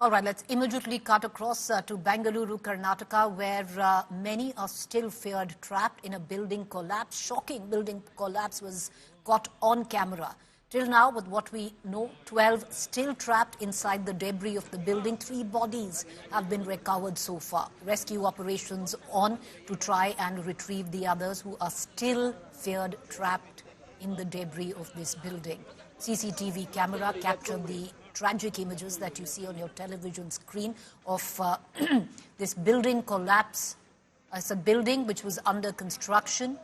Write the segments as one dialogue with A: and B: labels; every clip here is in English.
A: All right, let's immediately cut across to Bengaluru, Karnataka, where many are still feared trapped in a building collapse. Shocking building collapse was caught on camera. Till now, with what we know, 12 still trapped inside the debris of the building. 3 bodies have been recovered so far. Rescue operations on to try and retrieve the others who are still feared trapped in the debris of this building. CCTV camera captured the tragic images that you see on your television screen of this building collapse. It's a building which was under construction,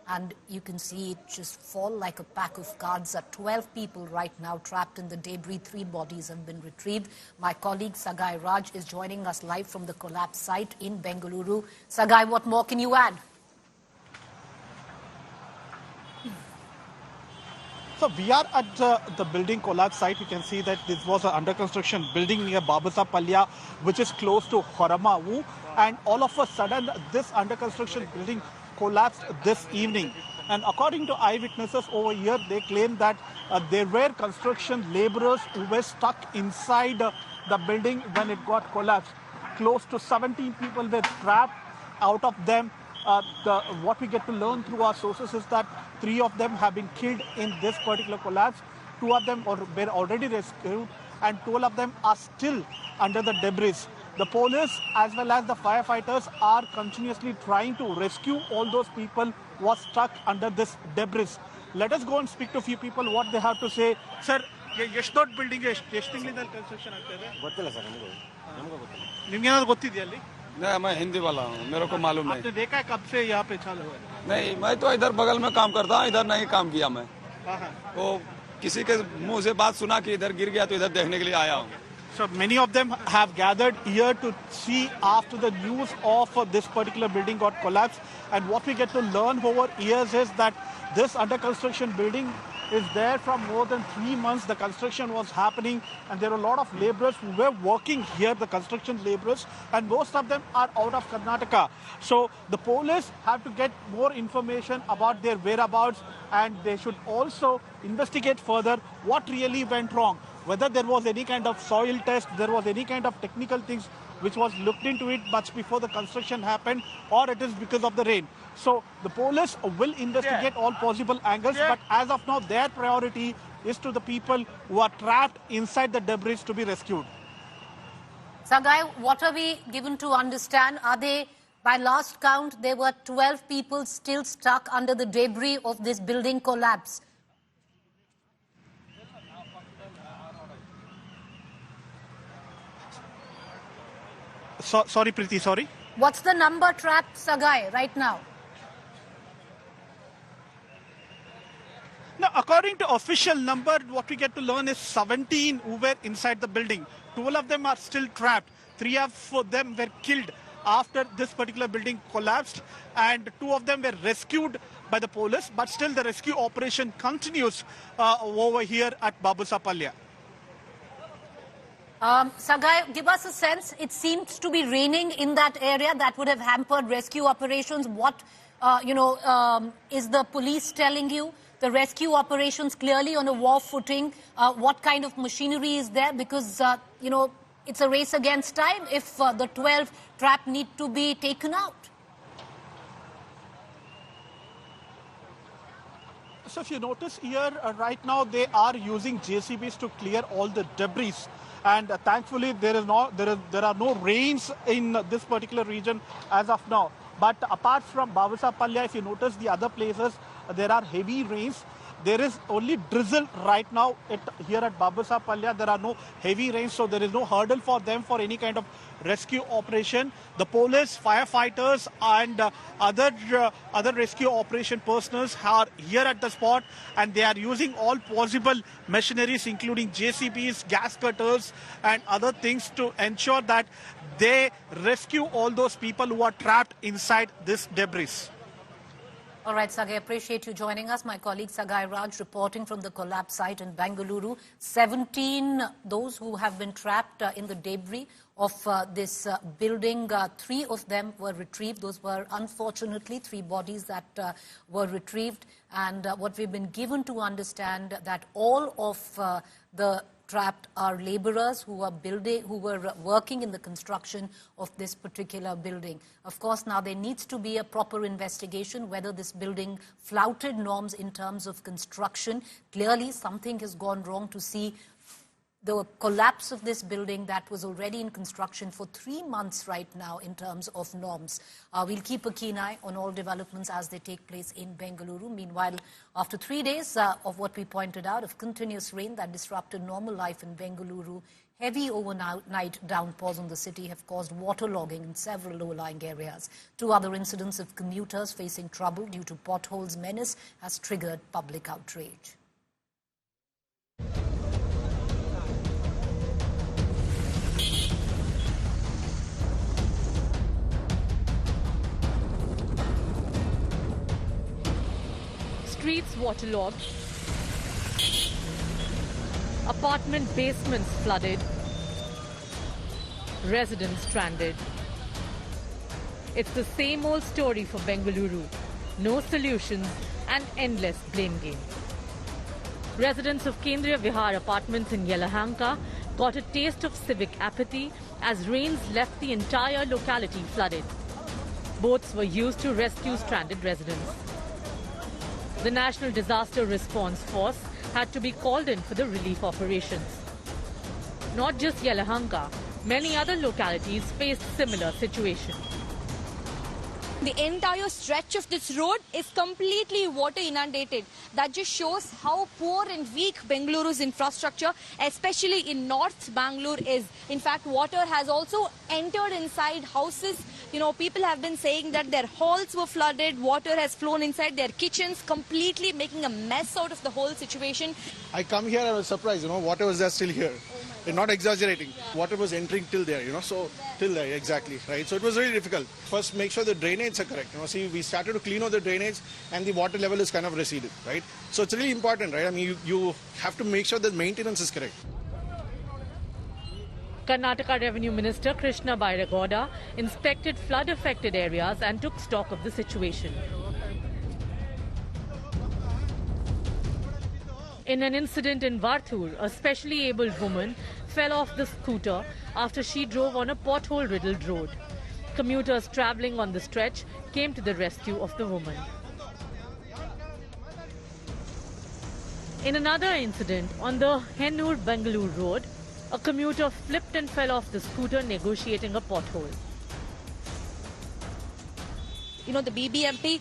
A: and you can see it just fall like a pack of cards. 12 people right now trapped in the debris. 3 bodies have been retrieved. My colleague Sagai Raj is joining us live from the collapse site in Bengaluru. Sagai, what more can you add?
B: So we are at the building collapse site. You can see that this was an under construction building near Babasapalya, which is close to Horamavu. And all of a sudden, this under construction building collapsed this evening. And according to eyewitnesses over here, they claim that there were construction laborers who were stuck inside the building when it got collapsed. Close to 17 people were trapped. Out of them, what we get to learn through our sources is that 3 of them have been killed in this particular collapse. 2 of them were already rescued, and 12 of them are still under the debris. The police as well as the firefighters are continuously trying to rescue all those people who are stuck under this debris. Let us go and speak to a few people what they have to say. Sir, ಎಷ್ಟು ದೊಡ್ಡ building ಎಷ್ಟು ತಿಂಗಳಿಂದ construction ಆಗ್ತಾ ಇದೆ? ಗೊತ್ತಿಲ್ಲ sir, ನಮಗೂ ಗೊತ್ತಿಲ್ಲ. ನಿಮಗೆ ಏನಾದರೂ ಗೊತ್ತಿದೆಯಾ ಅಲ್ಲಿ? नहीं, मैं हिंदी वाला हूँ, मेरे को मालूम है। आपने देखा है कब से यहाँ पे चालू हुआ है? नहीं, मैं तो इधर बगल में काम करता हूँ, इधर नहीं काम किया मैं। तो किसी के मुंह से बात सुना कि इधर गिर गया तो इधर देखने के लिए आया हूँ। So many of them have gathered here to see after the news of this particular building got collapsed. And what we get to learn over years is that this under construction building is there from more than 3 months. The construction was happening, and there are a lot of laborers who were working here, the construction laborers, and most of them are out of Karnataka. So the police have to get more information about their whereabouts, and they should also investigate further what really went wrong. Whether there was any kind of soil test, there was any kind of technical things which was looked into it much before the construction happened, or it is because of the rain. So the police will investigate all possible angles, but as of now, their priority is to the people who are trapped inside the debris to be rescued.
A: Sagai, what are we given to understand? Are they, by last count, there were 12 people still stuck under the debris of this building collapse?
B: Sorry, Preeti, sorry.
A: What's the number trapped, Sagai, right now?
B: Now, according to official number, what we get to learn is 17 who were inside the building. 12 of them are still trapped. 3 of them were killed after this particular building collapsed, and 2 of them were rescued by the police, but still the rescue operation continues over here at Babasapalya.
A: Sagai, give us a sense. It seems to be raining in that area. That would have hampered rescue operations. What, is the police telling you? The rescue operations clearly on a war footing. What kind of machinery is there? Because, it's a race against time if the 12 trapped need to be taken out.
B: So if you notice here, right now they are using JCBs to clear all the debris. And thankfully, there are no rains in this particular region as of now. But apart from Babasapalya, if you notice the other places, there are heavy rains. There is only drizzle right now here at Babasapalya. There are no heavy rains, so there is no hurdle for them for any kind of rescue operation. The police, firefighters, and other rescue operation personnel are here at the spot, and they are using all possible machineries, including JCBs, gas cutters, and other things to ensure that they rescue all those people who are trapped inside this debris.
A: All right, Sagai, appreciate you joining us. My colleague Sagai Raj reporting from the collapse site in Bengaluru. 17 those who have been trapped in the debris of this building. 3 of them were retrieved. Those were unfortunately 3 bodies that were retrieved. And what we've been given to understand that all of the trapped are laborers who were working in the construction of this particular building. Of course, now there needs to be a proper investigation whether this building flouted norms in terms of construction. Clearly, something has gone wrong to see the collapse of this building that was already in construction for 3 months right now in terms of norms. We'll keep a keen eye on all developments as they take place in Bengaluru. Meanwhile, after 3 days of what we pointed out, of continuous rain that disrupted normal life in Bengaluru, heavy overnight downpours on the city have caused waterlogging in several low-lying areas. 2 other incidents of commuters facing trouble due to potholes menace has triggered public outrage.
C: Streets waterlogged, apartment basements flooded, residents stranded. It's the same old story for Bengaluru. No solutions and endless blame game. Residents of Kendriya Vihar apartments in Yelahanka got a taste of civic apathy as rains left the entire locality flooded. Boats were used to rescue stranded residents. The National Disaster Response Force had to be called in for the relief operations. Not just Yelahanka, many other localities faced similar situations.
D: The entire stretch of this road is completely water inundated. That just shows how poor and weak Bengaluru's infrastructure, especially in North Bangalore, is. In fact, water has also entered inside houses. You know, people have been saying that their halls were flooded, water has flown inside their kitchens, completely making a mess out of the whole situation.
E: I come here, I was surprised, water was there still here. They're not exaggerating. Water was entering till there, so till there, exactly, right? So it was really difficult. First, make sure the drainage are correct. See, we started to clean out the drainage and the water level is kind of receded, right? So it's really important, right? I mean, you have to make sure that maintenance is correct.
C: Karnataka Revenue Minister Krishna Bairegowda inspected flood-affected areas and took stock of the situation. In an incident in Varthur, a specially abled woman fell off the scooter after she drove on a pothole-riddled road. Commuters travelling on the stretch came to the rescue of the woman. In another incident, on the Hennur-Bengaluru road, a commuter flipped and fell off the scooter negotiating a pothole.
D: The BBMP,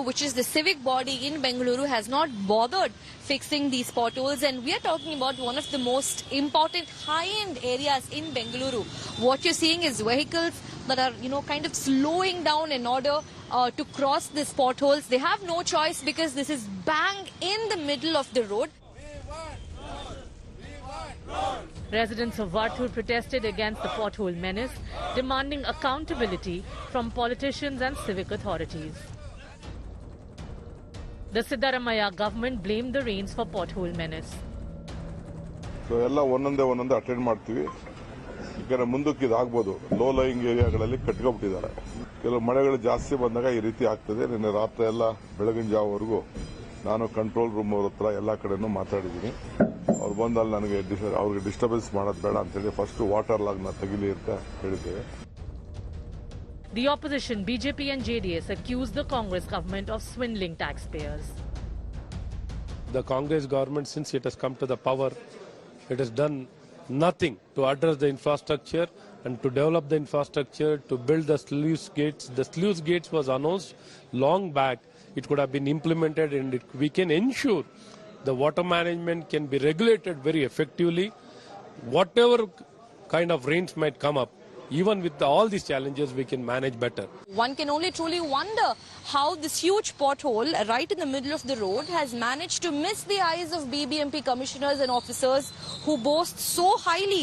D: which is the civic body in Bengaluru, has not bothered fixing these potholes. And we are talking about one of the most important high-end areas in Bengaluru. What you're seeing is vehicles that are, kind of slowing down in order to cross these potholes. They have no choice because this is bang in the middle of the road.
C: Residents of Varthur protested against the pothole menace, demanding accountability from politicians and civic authorities. The Siddaramaiah government blamed the rains for pothole menace.
F: So ಎಲ್ಲ ಒಂದೊಂದೇ attend ಮಾಡ್ತೀವಿ. ಈಗ ಮುಂದಕ್ಕೆ ಇದಾಗಬಹುದು. Low lying ಏರಿಯಾಗಳಲ್ಲಿ ಕಟ್ಕೊಂಡ್ಬಿಟ್ಟಿದ್ದಾರೆ. ಕೆಲವು ಮಳೆಗಳು ಜಾಸ್ತಿ ಬಂದಾಗ ಈ ರೀತಿ ಆಗ್ತದೆ. ನಿನ್ನೆ ರಾತ್ರಿ ಎಲ್ಲ ಬೆಳಗಿನ ಜಾವವರೆಗೂ ನಾನು ಕಂಟ್ರೋಲ್ ರೂಮ್ ಅವರ ಹತ್ರ ಎಲ್ಲ ಕಡೆನೂ ಮಾತಾಡಿದ್ದೀನಿ. ಅವ್ರು ಬಂದಲ್ಲಿ ನನಗೆ ಅವ್ರಿಗೆ ಡಿಸ್ಟರ್ಬೆನ್ಸ್ ಮಾಡೋದು ಬೇಡ ಅಂತ ಹೇಳಿ ಫಸ್ಟ್ ವಾಟರ್ ಲಾಗ್ನ ತೆಗಿಲಿ ಅಂತ ಹೇಳಿದ್ದೇವೆ.
C: The opposition, BJP and JDS, accused the Congress government of swindling taxpayers.
G: The Congress government, since it has come to the power, it has done nothing to address the infrastructure and to develop the infrastructure, to build the sluice gates. The sluice gates was announced long back. It could have been implemented and we can ensure the water management can be regulated very effectively. Whatever kind of rains might come up, even with all these challenges, we can manage better.
D: One can only truly wonder how this huge pothole right in the middle of the road has managed to miss the eyes of BBMP commissioners and officers who boast so highly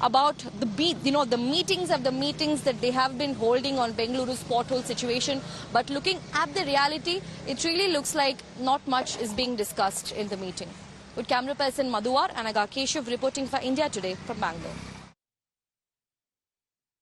D: about the meetings that they have been holding on Bengaluru's pothole situation. But looking at the reality, it really looks like not much is being discussed in the meeting. With camera person Madhuwar, Anaga Keshav reporting for India Today from Bangalore.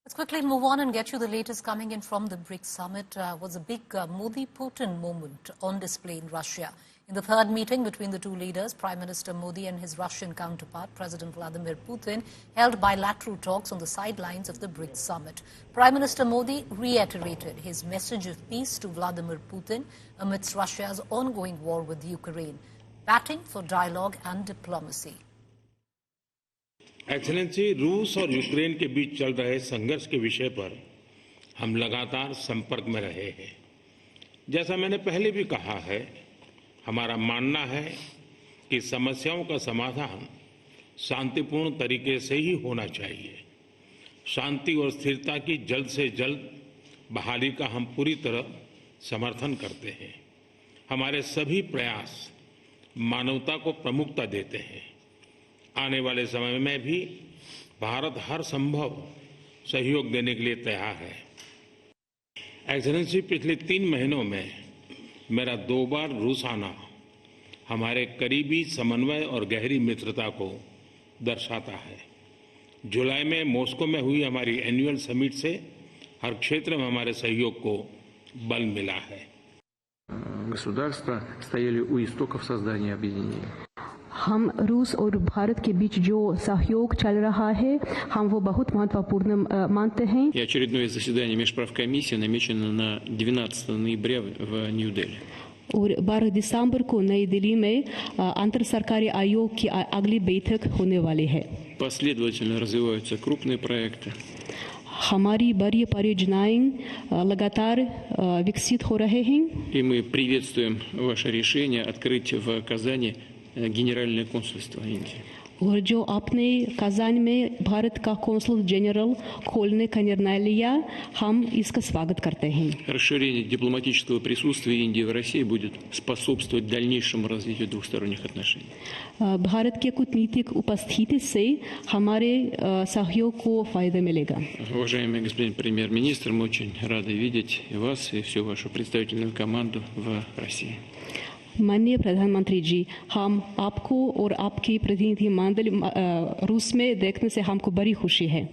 A: Let's quickly move on and get you the latest coming in from the BRICS summit. Was a big Modi-Putin moment on display in Russia. In the third meeting between the two leaders, Prime Minister Modi and his Russian counterpart, President Vladimir Putin, held bilateral talks on the sidelines of the BRICS summit. Prime Minister Modi reiterated his message of peace to Vladimir Putin amidst Russia's ongoing war with Ukraine, batting for dialogue and diplomacy.
H: Excellency, रूस और Ukraine के बीच चल रहे संघर्ष के विषय पर हम लगातार संपर्क में रहे हैं। जैसा मैंने पहले भी कहा है, हमारा मानना है कि समस्याओं का समाधान शांतिपूर्ण तरीके से ही होना चाहिए। शांति और स्थिरता की जल्द से जल्द बहाली का हम पूरी तरह समर्थन करते हैं। हमारे सभी प्रयास मानवता को प्रमुखता देते हैं। आने वाले समय में भी भारत हर संभव सहयोग देने के लिए तैयार है। एक्सेलेंसी, पिछले 3 महीनों में मेरा 2 बार रूस आना हमारे करीबी समन्वय और गहरी मित्रता को दर्शाता है। जुलाई में मॉस्को में हुई हमारी एनुअल समिट से हर क्षेत्र में हमारे सहयोग को बल मिला है।
I: Государства стояли у истоков создания объединения.
J: हम रूस और भारत के बीच जो सहयोग चल रहा है, हम वो बहुत महत्वपूर्ण मानते हैं।
I: И очередное заседание межправкомиссии намечено на 12 ноября в Нью-Дели.
J: और 12 दिसंबर को नई दिल्ली में अंतर सरकारी आयोग की अगली बैठक होने वाली है।
I: Последовательно развиваются крупные проекты.
J: हमारी बड़ी परियोजनाएं लगातार विकसित हो रहे हैं।
I: И мы приветствуем ваше решение открыть в Казани Генеральное консульство Индии.
J: और जो आपने कजान में भारत का कौंसल जनरल खोलने का निर्णय लिया, हम इसका स्वागत करते हैं।
I: Расширение дипломатического присутствия Индии в России будет способствовать дальнейшему развитию двусторонних отношений.
J: भारत के कूटनीतिक उपस्थिति से हमारे सहयोग को फायदा मिलेगा।
I: Уважаемый господин премьер-министр, мы очень рады видеть и вас, и всю вашу представительную команду в России.
J: माननीय प्रधानमंत्री जी, हम आपको और आपकी प्रतिनिधि मंडल रूस में देखने से हमको बड़ी खुशी है।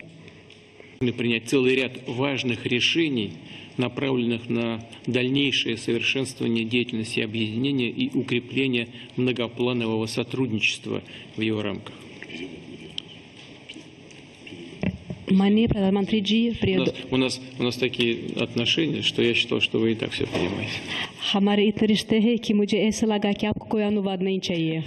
I: Принять целый ряд важных решений, направленных на дальнейшее совершенствование деятельности объединения и укрепление многопланового сотрудничества в его рамках.
J: माननीय प्रधानमंत्री जी,
I: у нас такие отношения, что я считал, что вы и так все понимаете.
J: हमारे इतने रिश्ते हैं कि मुझे ऐसा लगा कि आपको कोई अनुवाद नहीं चाहिए।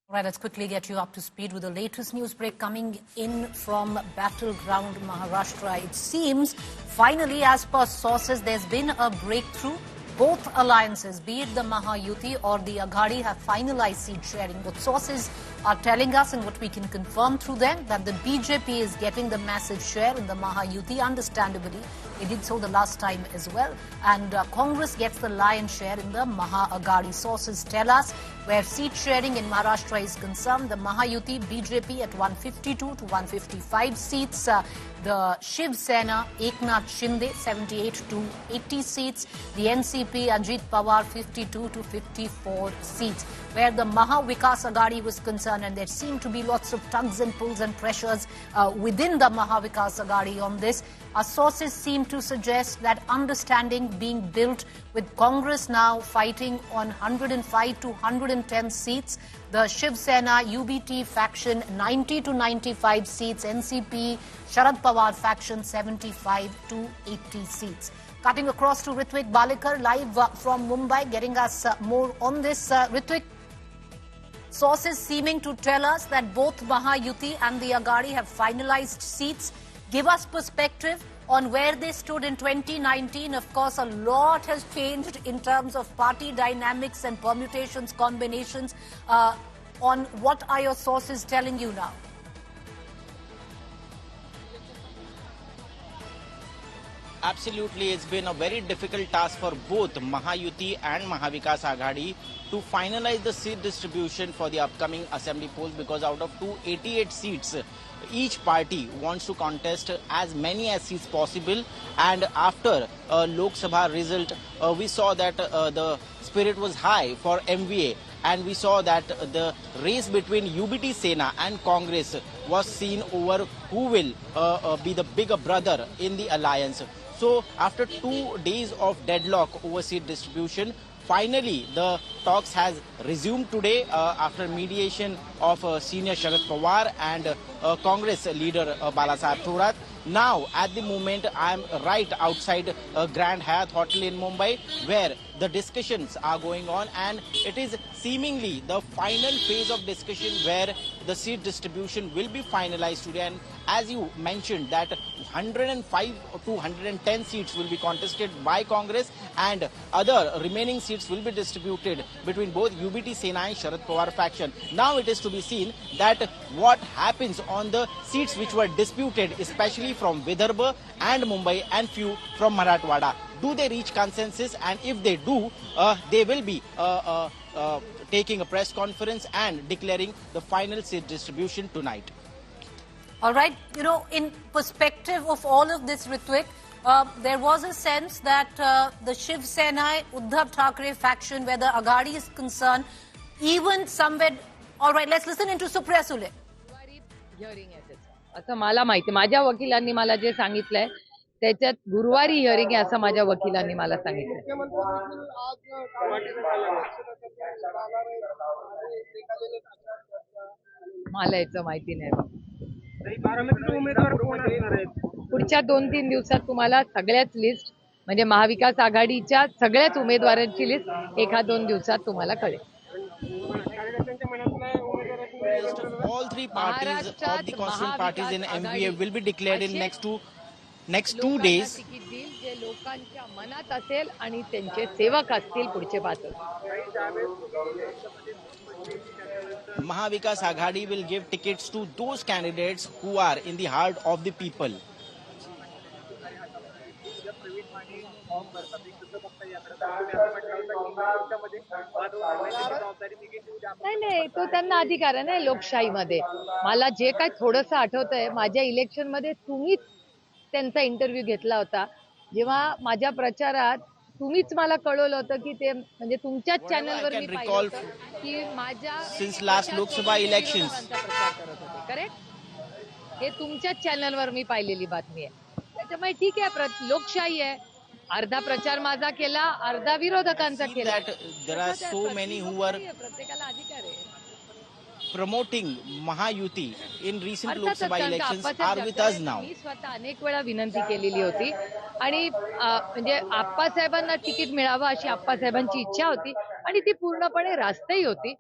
A: All right, let's quickly get you up to speed with the latest news break coming in from battleground Maharashtra. It seems, finally, as per sources, there's been a breakthrough. Both alliances, be it the Mahayuti or the Aghadi, have finalized seat sharing. What sources are telling us and what we can confirm through them, that the BJP is getting the massive share in the Mahayuti, understandably. They did so the last time as well. And Congress gets the lion's share in the Maha-Aghadi. Sources tell us where seat sharing in Maharashtra is concerned, the Mahayuti BJP at 152 to 155 seats. The Shiv Sena, Eknath Shinde, 78 to 80 seats. The NCP, Ajit Pawar, 52 to 54 seats. Where the Maha Vikas Aghadi was concerned, and there seemed to be lots of tugs and pulls and pressures within the Maha Vikas Aghadi on this. Our sources seem to suggest that understanding being built with Congress now fighting on 105 to 110 seats. The Shiv Sena UBT faction 90 to 95 seats. NCP Sharad Pawar faction 75 to 80 seats. Cutting across to Ritwik Balikar live from Mumbai, getting us more on this. Ritwik, sources seeming to tell us that both Mahayuti and the Aghadi have finalized seats. Give us perspective on where they stood in 2019. Of course, a lot has changed in terms of party dynamics and permutations, combinations. On what are your sources telling you now?
K: Absolutely, it's been a very difficult task for both Mahayuti and Mahavikas Aghadi to finalize the seat distribution for the upcoming assembly polls, because out of 288 seats, each party wants to contest as many as seats possible. And after Lok Sabha result, we saw that the spirit was high for MVA, and we saw that the race between UBT Sena and Congress was seen over who will be the bigger brother in the alliance. So after 2 days of deadlock over seat distribution, finally the talks has resumed today after mediation of senior Sharad Pawar and Congress leader Balasaheb Thorat. Now, at the moment, I am right outside Grand Hyatt Hotel in Mumbai, where the discussions are going on, and it is seemingly the final phase of discussion where the seat distribution will be finalized today. And as you mentioned, that 105 to 110 seats will be contested by Congress, and other remaining seats will be distributed between both UBT Sena and Sharad Pawar faction. Now it is to be seen that what happens on the seats which were disputed, especially from Vidarbha and Mumbai and few from Marathwada. Do they reach consensus? And if they do, they will be taking a press conference and declaring the final seat distribution tonight.
A: All right, you know, in perspective of all of this, Ritwik, there was a sense that the Shiv Sena, Uddhav Thackeray faction, where the Aghadi is concerned, even somewhere. All right, let's listen into Supriya Sule.
L: असं मला माहिती, माझ्या वकिलांनी मला जे सांगितलंय त्याच्यात गुरुवारी hearing आहे असं माझ्या वकिलांनी मला सांगितलं. मला याचं माहिती नाही. पुढच्या 2-3 दिवसात तुम्हाला सगळ्याच लिस्ट म्हणजे महाविकास आघाडीच्या सगळ्याच उमेदवारांची लिस्ट 1-2 दिवसात तुम्हाला कळेल.
K: All three parties or the constituent parties in MVA will be declared in next 2 days.
L: जे लोकांच्या मनात असेल आणि त्यांचे सेवक असतील पुढचे 5
K: Mahavikas Aghadi will give tickets to those candidates who are in the heart of the people.
L: नाही, तो त्यांना अधिकार आहे ना लोकशाहीमध्ये. मला जे काय थोडंसं आठवतंय, माझ्या इलेक्शन मध्ये तुम्हीच त्यांचा इंटरव्ह्यू घेतला होता, जेव्हा माझ्या प्रचारात तुम्हीच मला कळवलं होतं की ते म्हणजे तुमच्याच चॅनलवर मी पाहिलं होतं की माझ्या
K: since last Lokasabha elections.
L: Correct, हे तुमच्याच चॅनलवर मी पाहिलेली बातमी आहे. त्याच्यामुळे ठीक आहे, लोकशाही आहे. अर्धा प्रचार माझा केला, अर्धा विरोधकांचा केला.
K: There are so many who were
L: प्रत्येकाला अधिकार आहे.
K: promoting Mahayuti in recent Lok Sabha elections are with us now.
L: मी स्वतः अनेक वेळा विनंती केलेली होती आणि म्हणजे आप्पासाहेबांना तिकीट मिळावं अशी आप्पासाहेबांची इच्छा होती आणि ती पूर्णपणे रास्तही होती.